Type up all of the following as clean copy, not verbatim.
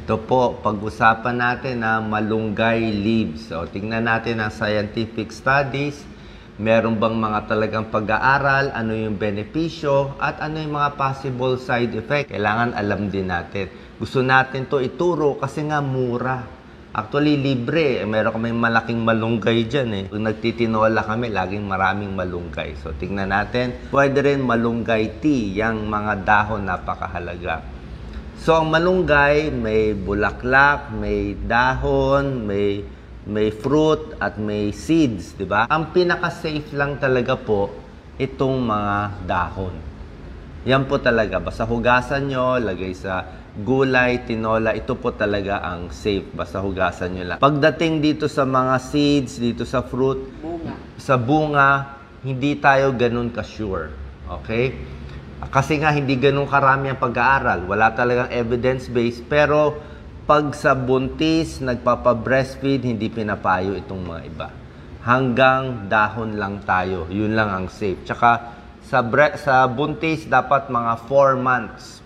Ito po, pag-usapan natin na malunggay leaves. So, tingnan natin ang scientific studies. Meron bang mga talagang pag-aaral, ano yung benepisyo, at ano yung mga possible side effect. Kailangan alam din natin. Gusto natin to ituro kasi nga mura. Actually, libre. Meron kami malaking malunggay dyan eh. Kung nagtitinola kami, laging maraming malunggay. So, tingnan natin. Pwede rin malunggay tea, yung mga dahon napakahalaga. So, ang malunggay, may bulaklak, may dahon, may fruit, at may seeds, di ba? Ang pinaka-safe lang talaga po, itong mga dahon. Yan po talaga. Basta hugasan nyo, lagay sa gulay, tinola, ito po talaga ang safe. Basta hugasan nyo lang. Pagdating dito sa mga seeds, dito sa fruit, sa bunga, hindi tayo ganun ka-sure. Okay? Kasi nga, hindi ganun karami ang pag-aaral. Wala talagang evidence-based. Pero, pag sa buntis, nagpapa-breastfeed, hindi pinapayo itong mga iba. Hanggang dahon lang tayo. Yun lang ang safe. Tsaka, sa buntis, dapat mga 4 months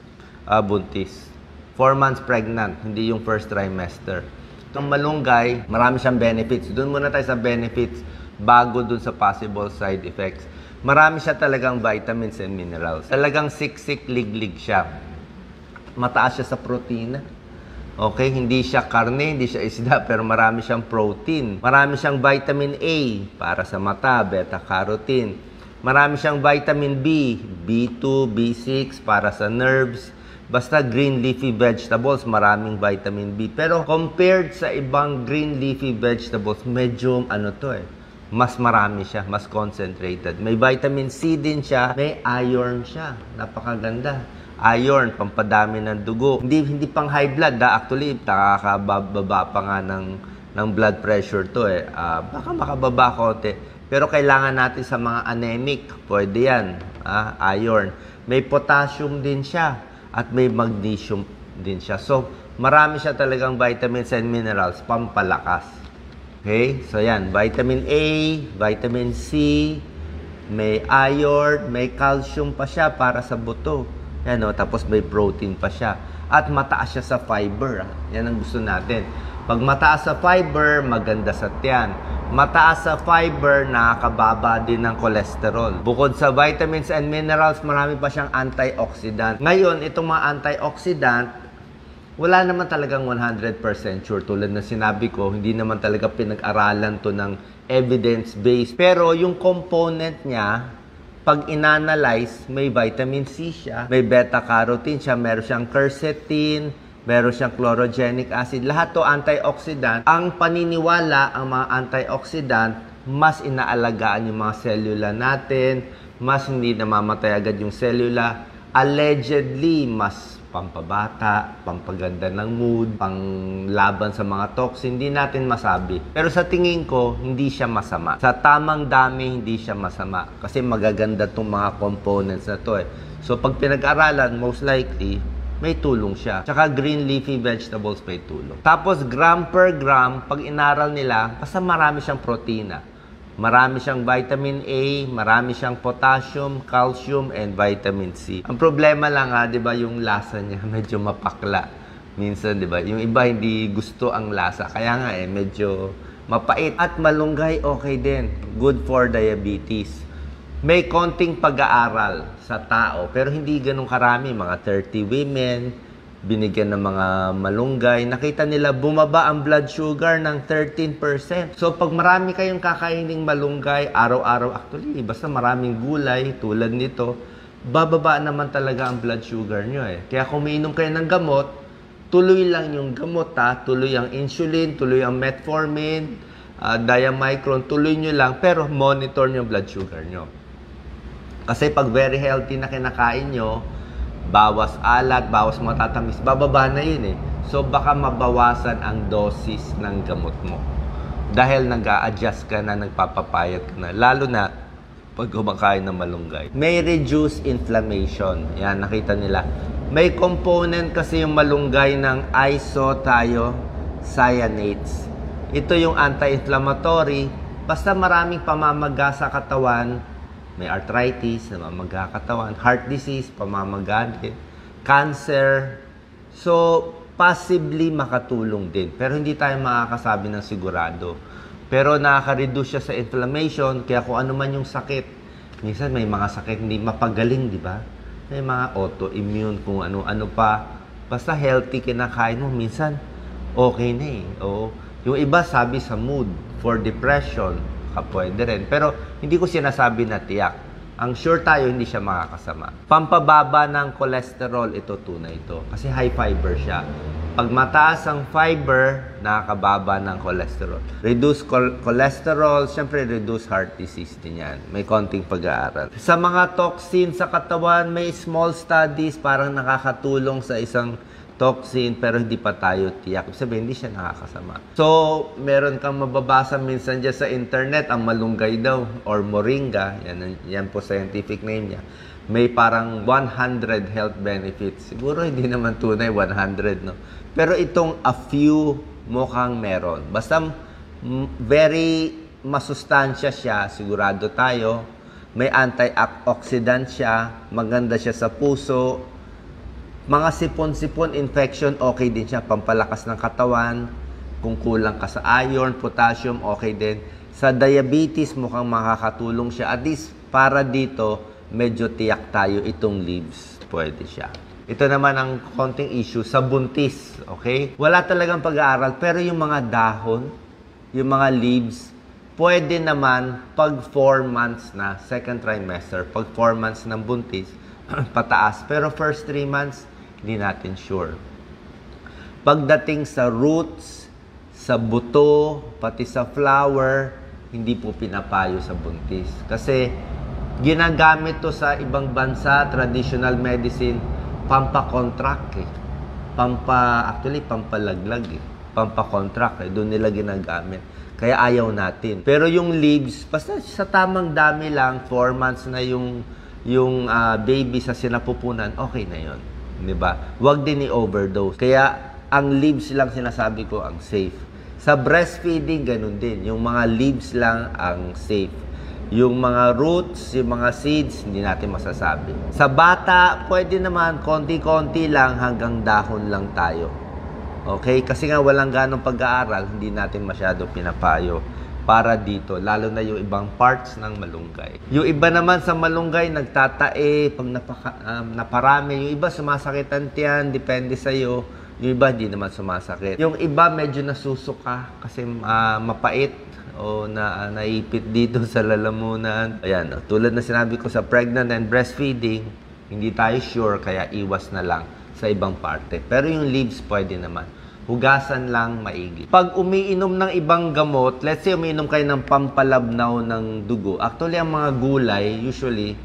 buntis. 4 months pregnant, hindi yung first trimester. Itong malunggay, marami siyang benefits. Doon muna tayo sa benefits bago dun sa possible side effects. Marami siya talagang vitamins and minerals. Talagang siksik, liglig siya. Mataas siya sa protina. Okay, hindi siya karne, hindi siya isda, pero marami siyang protein. Marami siyang vitamin A para sa mata, beta-carotene. Marami siyang vitamin B, B2, B6 para sa nerves. Basta green leafy vegetables, maraming vitamin B. Pero compared sa ibang green leafy vegetables, medyo mas marami siya, mas concentrated. May vitamin C din siya, may iron siya. Napakaganda. Iron, pampadami ng dugo. Hindi pang high blood. Actually, nakakababa pa nga ng blood pressure to eh. Baka makababa konti. Pero kailangan natin sa mga anemic. Pwede yan. Iron. May potassium din siya. At may magnesium din siya. So, marami siya talagang vitamins and minerals. Pampalakas. Okay? So, yan. Vitamin A, vitamin C, may iron, may calcium pa siya para sa buto. Yan, tapos may protein pa siya. At mataas siya sa fiber. Yan ang gusto natin. Pag mataas sa fiber, maganda sa tiyan. Mataas sa fiber, nakakababa din ng cholesterol. Bukod sa vitamins and minerals, marami pa siyang antioxidant. Ngayon, itong mga antioxidant, wala naman talagang 100% sure. Tulad na sinabi ko, hindi naman talaga pinag-aralan to ng evidence-based. Pero yung component niya, pag inanalyze, may vitamin C siya, may beta-carotene siya, meron siyang quercetin, meron siyang chlorogenic acid. Lahat to antioxidant. Ang paniniwala, ang mga antioxidant, mas inaalagaan yung mga selula natin, mas hindi namamatay agad yung selula. Allegedly, mas pampabata, pampaganda ng mood, panglaban sa mga toxin, hindi natin masabi. Pero sa tingin ko, hindi siya masama. Sa tamang dami, hindi siya masama. Kasi magaganda itong mga components na to eh. So pag pinag-aralan, most likely, may tulong siya. Tsaka green leafy vegetables may tulong. Tapos gram per gram, pag inaral nila, basta marami siyang protina. Marami siyang vitamin A, marami siyang potassium, calcium, and vitamin C. Ang problema lang di ba, yung lasa niya medyo mapakla. Minsan, di ba, yung iba hindi gusto ang lasa. Kaya nga medyo mapait. At malunggay, okay din. Good for diabetes. May konting pag-aaral sa tao, pero hindi ganun karami. Mga 30 women, binigyan ng mga malunggay, nakita nila bumaba ang blood sugar ng 13%. So, pag marami kayong kakaining malunggay, araw-araw, actually, basta maraming gulay, tulad nito, bababa naman talaga ang blood sugar nyo eh. Kaya kung umiinom kayo ng gamot, tuloy lang yung gamot tuloy ang insulin, tuloy ang metformin, diamicron, tuloy nyo lang, pero monitor nyo blood sugar nyo. Kasi pag very healthy na kinakain nyo, bawas alat, bawas matatamis, bababa na yun eh. So, baka mabawasan ang dosis ng gamot mo. Dahil nag-a-adjust ka na, nagpapapayat ka na. Lalo na, pag kumakain ng malunggay. May reduced inflammation. Yan, nakita nila. May component kasi yung malunggay ng isothiocyanates. Ito yung anti-inflammatory. Basta maraming pamamaga sa katawan, may arthritis, namamaga katawan, heart disease, pamamaga din, cancer. So, possibly makatulong din. Pero hindi tayo makakasabi ng sigurado. Pero nakaka-reduce siya sa inflammation, kaya kung ano man yung sakit, minsan may mga sakit hindi mapagaling, di ba? May mga autoimmune, kung ano-ano pa. Basta healthy kinakain mo, minsan okay na eh. Oo. Yung iba sabi sa mood, for depression, pwede rin. Pero hindi ko sinasabi na tiyak. Ang sure tayo, hindi siya makakasama. Pampababa ng cholesterol, ito tunay ito. Kasi high fiber siya. Pag mataas ang fiber, nakakababa ng cholesterol. Reduce cholesterol, syempre reduce heart disease din yan. May konting pag-aaral. Sa mga toxin sa katawan, may small studies parang nakakatulong sa isang toxin pero hindi pa tayo tiyak. Sabihin, hindi siya nakakasama. So, meron kang mababasa minsan dyan sa internet, ang malunggay daw or moringa, yan po scientific name niya, may parang 100 health benefits. Siguro hindi naman tunay 100, no? Pero itong a few mukhang meron. Basta very masustansya siya, sigurado tayo. May antioxidant siya, maganda siya sa puso. Mga sipon-sipon infection, okay din siya. Pampalakas ng katawan. Kung kulang ka sa iron, potassium, okay din. Sa diabetes, mukhang makakatulong siya. At least, para dito, medyo tiyak tayo itong leaves. Pwede siya. Ito naman ang konting issue sa buntis. Okay? Wala talagang pag-aaral. Pero yung mga dahon, yung mga leaves, pwede naman pag 4 months na, second trimester, pag 4 months ng buntis, pataas. Pero first 3 months, hindi natin sure. Pagdating sa roots, sa buto, pati sa flower, hindi po pinapayo sa buntis. Kasi ginagamit to sa ibang bansa, traditional medicine, pampakontract eh. Actually, pampalaglag eh. Pampakontract eh. Doon nila ginagamit. Kaya ayaw natin. Pero yung leaves, basta sa tamang dami lang, 4 months na yung baby sa sinapupunan, okay na yon, di ba? Huwag din i-overdose. Kaya ang leaves lang sinasabi ko ang safe. Sa breastfeeding, ganun din. Yung mga leaves lang ang safe. Yung mga roots, yung mga seeds, hindi natin masasabi. Sa bata, pwede naman konti-konti lang hanggang dahon lang tayo. Okay? Kasi nga walang ganong pag-aaral, hindi natin masyado pinapayo para dito, lalo na yung ibang parts ng malunggay. Yung iba naman sa malunggay, nagtatae, pag naparami. Yung iba sumasakit ang tiyan, depende sa'yo. Yung iba, hindi naman sumasakit. Yung iba, medyo nasusuka kasi mapait o naipit dito sa lalamunan. Ayan, tulad na sinabi ko sa pregnant and breastfeeding, hindi tayo sure, kaya iwas na lang sa ibang parte. Pero yung leaves, pwede naman. Hugasan lang maigi. Pag umiinom ng ibang gamot, let's say umiinom kayo ng pampalabnaw ng dugo. Actually, ang mga gulay, usually,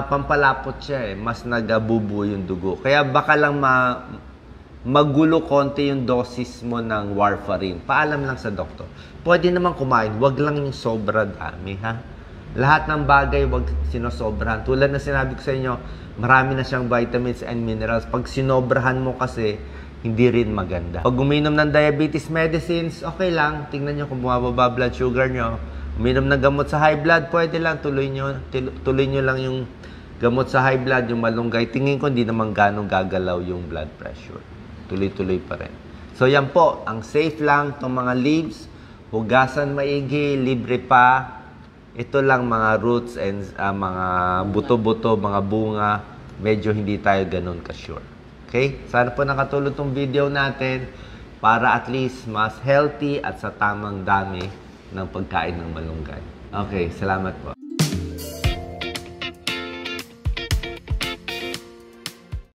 pampalapot siya eh. Mas nagabubu yung dugo. Kaya baka lang magulo konti yung dosis mo ng warfarin. Paalam lang sa doktor. Pwede naman kumain. Wag lang yung sobra dami, ha? Lahat ng bagay, wag sinosobrahan. Tulad na sinabi ko sa inyo, marami na siyang vitamins and minerals. Pag sinobrahan mo kasi, hindi rin maganda. Pag uminom ng diabetes medicines, okay lang. Tingnan nyo kung bumababa blood sugar nyo. Uminom ng gamot sa high blood, pwede lang. Tuloy nyo lang yung gamot sa high blood, yung malunggay. Tingin ko hindi naman ganong gagalaw yung blood pressure. Tuloy-tuloy pa rin. So yan po, ang safe lang itong mga leaves. Hugasan maigi, libre pa. Ito lang mga roots and mga buto-buto, mga bunga. Medyo hindi tayo ganun ka-sure. Okay? Sana po nakatulong tong video natin para at least mas healthy at sa tamang dami ng pagkain ng malunggay. Okay, salamat po.